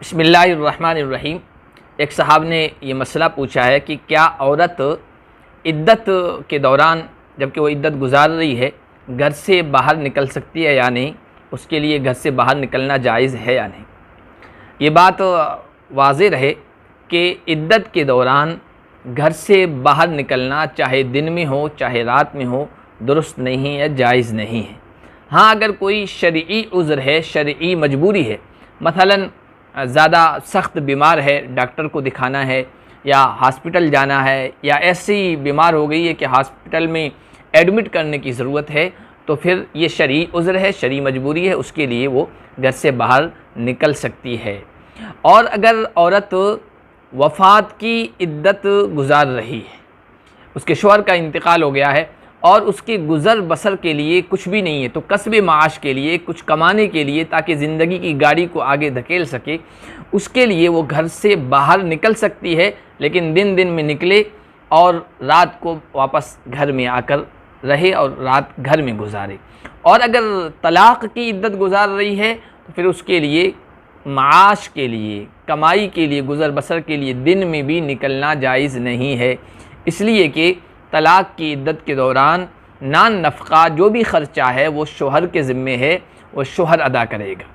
बिस्मिल्लाहिर्रहमानिर्रहीम। एक साहब ने ये मसला पूछा है कि क्या औरत इद्दत के दौरान, जबकि वो इद्दत गुजार रही है, घर से बाहर निकल सकती है या नहीं, उसके लिए घर से बाहर निकलना जायज़ है या नहीं। ये बात वाज़ेह रहे कि इद्दत के दौरान घर से बाहर निकलना, चाहे दिन में हो चाहे रात में हो, दुरुस्त नहीं है, जायज़ नहीं है। हाँ, अगर कोई शरई उज़्र है, शरई मजबूरी है, मसलन ज़्यादा सख्त बीमार है, डॉक्टर को दिखाना है या हॉस्पिटल जाना है, या ऐसी बीमार हो गई है कि हॉस्पिटल में एडमिट करने की ज़रूरत है, तो फिर ये शरई उज़्र है, शरई मजबूरी है, उसके लिए वो घर से बाहर निकल सकती है। और अगर औरत वफ़ात की इद्दत गुजार रही है, उसके शौहर का इंतकाल हो गया है और उसके गुज़र बसर के लिए कुछ भी नहीं है, तो कसब माश के लिए, कुछ कमाने के लिए, ताकि ज़िंदगी की गाड़ी को आगे धकेल सके, उसके लिए वो घर से बाहर निकल सकती है, लेकिन दिन दिन में निकले और रात को वापस घर में आकर रहे और रात घर में गुजारे। और अगर तलाक़ की इद्दत गुजार रही है तो फिर उसके लिए माश के लिए, कमाई के लिए, गुज़र बसर के लिए दिन में भी निकलना जायज़ नहीं है, इसलिए कि तलाक़ की इद्दत के दौरान नान नफ़क़ा जो भी ख़र्चा है वो शौहर के ज़िम्मे है, वो शौहर अदा करेगा।